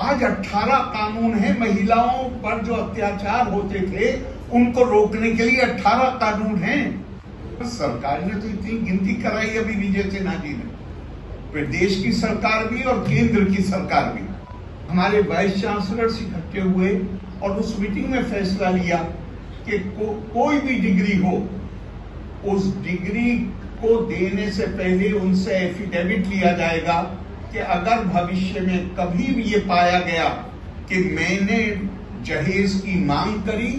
आज 18 कानून है, महिलाओं पर जो अत्याचार होते थे उनको रोकने के लिए 18 कानून हैं। सरकार ने तो इतनी गिनती कराई अभी विजय सिन्हा जी ने, प्रदेश की सरकार भी और केंद्र की सरकार भी। हमारे वाइस चांसलर इकट्ठे हुए और उस मीटिंग में फैसला लिया कि कोई भी डिग्री हो, उस डिग्री को देने से पहले उनसे एफिडेविट लिया जाएगा कि अगर भविष्य में कभी भी ये पाया गया कि मैंने जहेज की मांग करी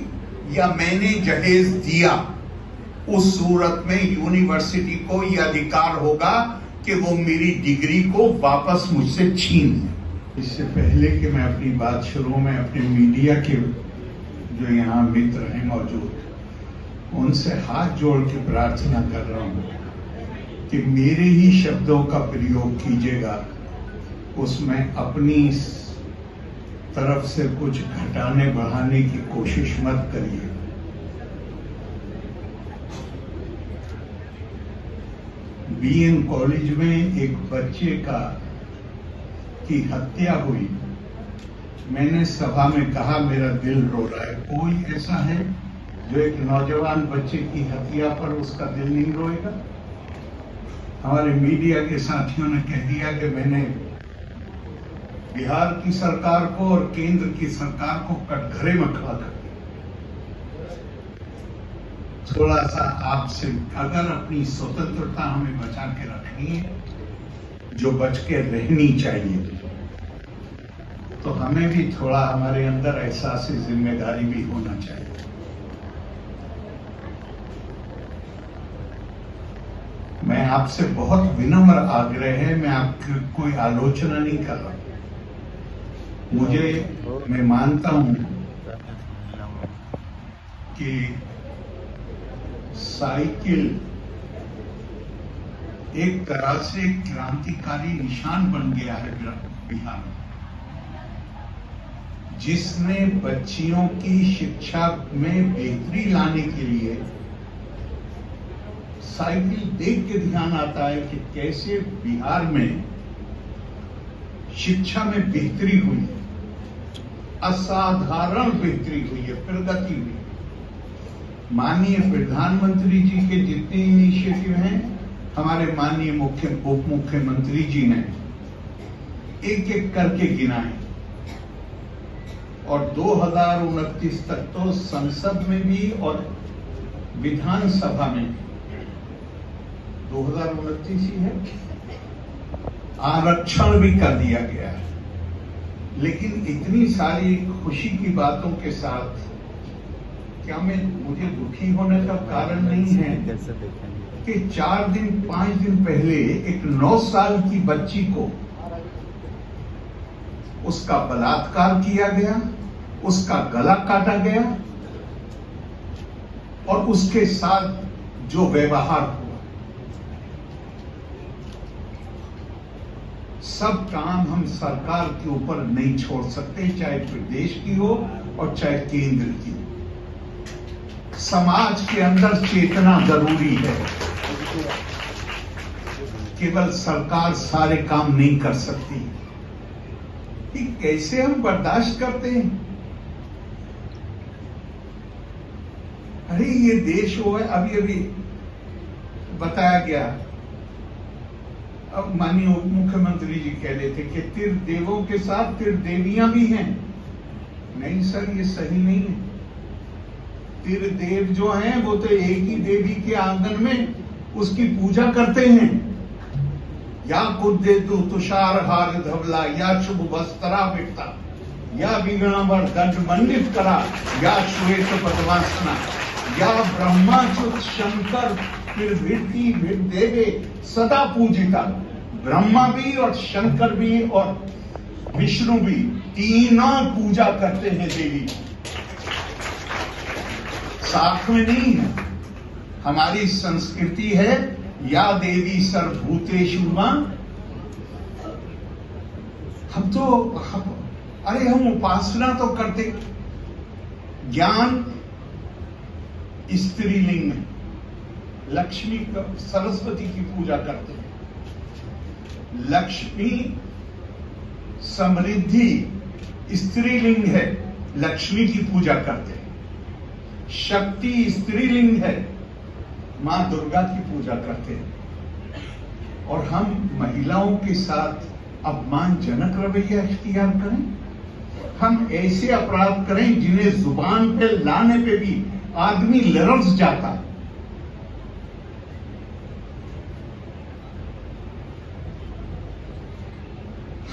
या मैंने जहेज दिया, उस सूरत में यूनिवर्सिटी को यह अधिकार होगा कि वो मेरी डिग्री को वापस मुझसे छीन ले। इससे पहले कि मैं अपनी बात शुरू में अपने मीडिया के जो यहाँ मित्र हैं मौजूद, उनसे हाथ जोड़ के प्रार्थना कर रहा हूँ कि मेरे ही शब्दों का प्रयोग कीजिएगा, उसमें अपनी तरफ से कुछ घटाने बढ़ाने की कोशिश मत करिए। बीएन कॉलेज में एक बच्चे की हत्या हुई। मैंने सभा में कहा मेरा दिल रो रहा है। कोई ऐसा है जो एक नौजवान बच्चे की हत्या पर उसका दिल नहीं रोएगा? हमारे मीडिया के साथियों ने कह दिया कि मैंने बिहार की सरकार को और केंद्र की सरकार को कटघरे में खड़ा कर दिया। थोड़ा सा आपसे, अगर अपनी स्वतंत्रता हमें बचा के रखनी है, जो बच के रहनी चाहिए, तो हमें भी थोड़ा हमारे अंदर एहसास जिम्मेदारी भी होना चाहिए। मैं आपसे बहुत विनम्र आग्रह है, मैं आपकी कोई आलोचना नहीं कर रहा। मैं मानता हूं कि साइकिल एक तरह से क्रांतिकारी निशान बन गया है बिहार में, जिसने बच्चियों की शिक्षा में बेहतरी लाने के लिए साइकिल देख के ध्यान आता है कि कैसे बिहार में शिक्षा में बेहतरी हुई है, असाधारण बेहतरी हुई है, प्रगति हुई है। माननीय प्रधानमंत्री जी के जितने इनिशिएटिव हैं, हमारे माननीय उप मुख्यमंत्री जी ने एक एक करके गिनाए, और 2029 तक तो संसद में भी और विधानसभा में भी 2029 ही है, आरक्षण भी कर दिया गया है। लेकिन इतनी सारी खुशी की बातों के साथ क्या मुझे दुखी होने का कारण नहीं है कि 4 दिन 5 दिन पहले एक 9 साल की बच्ची को उसका बलात्कार किया गया, उसका गला काटा गया और उसके साथ जो व्यवहार हुआ, सब काम हम सरकार के ऊपर नहीं छोड़ सकते, चाहे प्रदेश की हो और चाहे केंद्र की। समाज के अंदर चेतना जरूरी है, केवल सरकार सारे काम नहीं कर सकती। कि कैसे हम बर्दाश्त करते हैं? अरे ये देश वो है, अभी बताया गया, अब माननीय उप मुख्यमंत्री जी कह रहे थे कि तिर देवों के साथ तिर देवियां भी हैं। नहीं सर, ये सही नहीं है। तिर देव जो हैं वो तो एक ही देवी के आंगन में उसकी पूजा करते हैं। या कुदेतु तुषार हार धवला, या शुभ वस्त्रा विट्टा, या विगणावर दंड मंडित करा, या श्वेत पद्मासना, या ब्रह्माच्युत शंकर फिर देवे सदा पूजिता। ब्रह्मा भी और शंकर भी और विष्णु भी तीनों पूजा करते हैं देवी। साथ में नहीं है। हमारी संस्कृति है या देवी सर्वभूतेषु मां। हम उपासना तो करते, ज्ञान स्त्रीलिंग में, लक्ष्मी सरस्वती की पूजा करते हैं। लक्ष्मी समृद्धि स्त्रीलिंग है, लक्ष्मी की पूजा करते हैं। शक्ति स्त्रीलिंग है, मां दुर्गा की पूजा करते हैं। और हम महिलाओं के साथ अपमानजनक रवैया इख्तियार करें, हम ऐसे अपराध करें जिन्हें जुबान पे लाने पे भी आदमी लरस जाता है।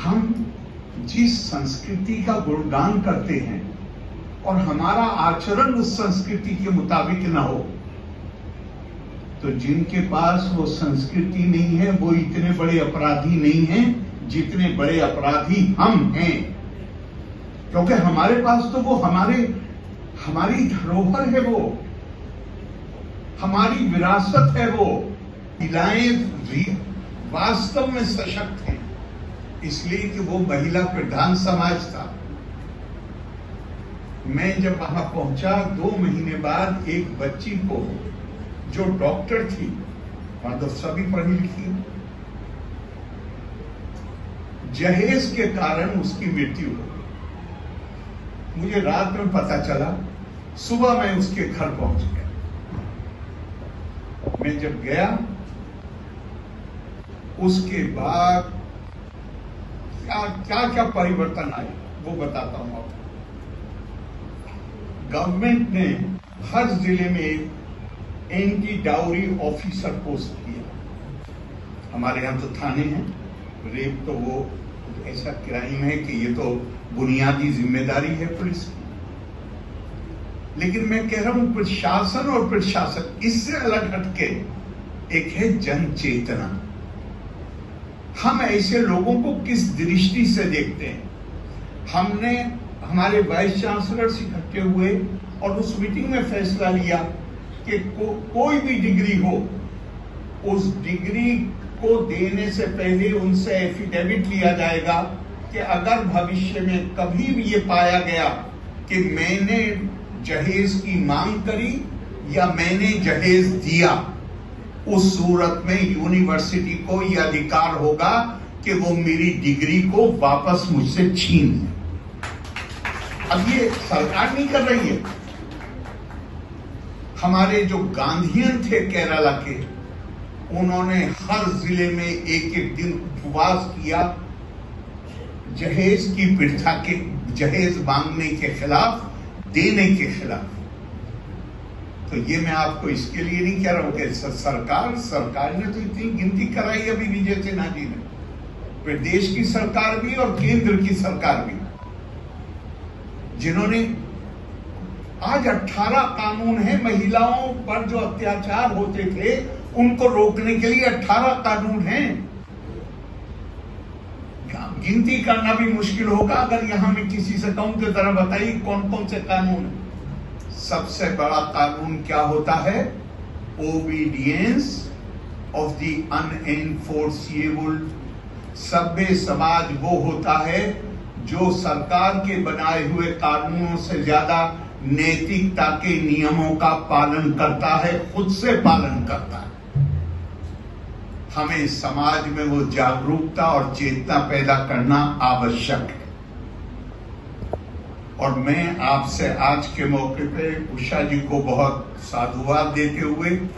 हम जिस संस्कृति का गुणगान करते हैं और हमारा आचरण उस संस्कृति के मुताबिक न हो, तो जिनके पास वो संस्कृति नहीं है वो इतने बड़े अपराधी नहीं हैं जितने बड़े अपराधी हम हैं। क्योंकि हमारे पास तो वो हमारी धरोहर है, वो हमारी विरासत है। वो महिलाएं वास्तव में सशक्त हैं, इसलिए कि वो महिला प्रधान समाज था। मैं जब वहां पहुंचा 2 महीने बाद एक बच्ची को, जो डॉक्टर थी, वहां तो सभी पढ़ी लिखी, जहेज के कारण उसकी मृत्यु हो गई। मुझे रात में पता चला, सुबह मैं उसके घर पहुंच गया। मैं जब गया उसके बाद क्या क्या परिवर्तन आए वो बताता हूं आपको। गवर्नमेंट ने हर जिले में एंटी डाउरी ऑफिसर पोस्ट किया। हमारे यहां तो थाने हैं, रेप तो वो ऐसा क्राइम है कि ये तो बुनियादी जिम्मेदारी है पुलिस की। लेकिन मैं कह रहा हूं प्रशासन और प्रशासक इससे अलग हटके एक है जन चेतना। हम ऐसे लोगों को किस दृष्टि से देखते हैं। हमने हमारे वाइस चांसलर से इकट्ठे हुए और उस मीटिंग में फैसला लिया कि कोई भी डिग्री हो, उस डिग्री को देने से पहले उनसे एफिडेविट लिया जाएगा कि अगर भविष्य में कभी भी ये पाया गया कि मैंने जहेज की मांग करी या मैंने जहेज दिया, उस सूरत में यूनिवर्सिटी को यह अधिकार होगा कि वो मेरी डिग्री को वापस मुझसे छीन ले। अब ये सरकार नहीं कर रही है। हमारे जो गांधीयन थे केरला के, उन्होंने हर जिले में एक दिन उपवास किया जहेज की प्रथा के, जहेज मांगने के खिलाफ, देने के खिलाफ। तो ये मैं आपको इसके लिए नहीं कह रहा हूं कि सरकार ने तो इतनी गिनती कराई अभी विजय सिन्हा जी ने, प्रदेश की सरकार भी और केंद्र की सरकार भी, जिन्होंने आज 18 कानून है। महिलाओं पर जो अत्याचार होते थे उनको रोकने के लिए 18 कानून हैं। गिनती करना भी मुश्किल होगा अगर यहां मैं किसी से कहूं कि जरा बताइए कौन कौन से कानून है। सबसे बड़ा कानून क्या होता है? Obedience of the अनएनफोर्सिएबल। सभ्य समाज वो होता है जो सरकार के बनाए हुए कानूनों से ज्यादा नैतिकता के नियमों का पालन करता है, खुद से पालन करता है। हमें समाज में वो जागरूकता और चेतना पैदा करना आवश्यक है। और मैं आपसे आज के मौके पे उषा जी को बहुत साधुवाद देते हुए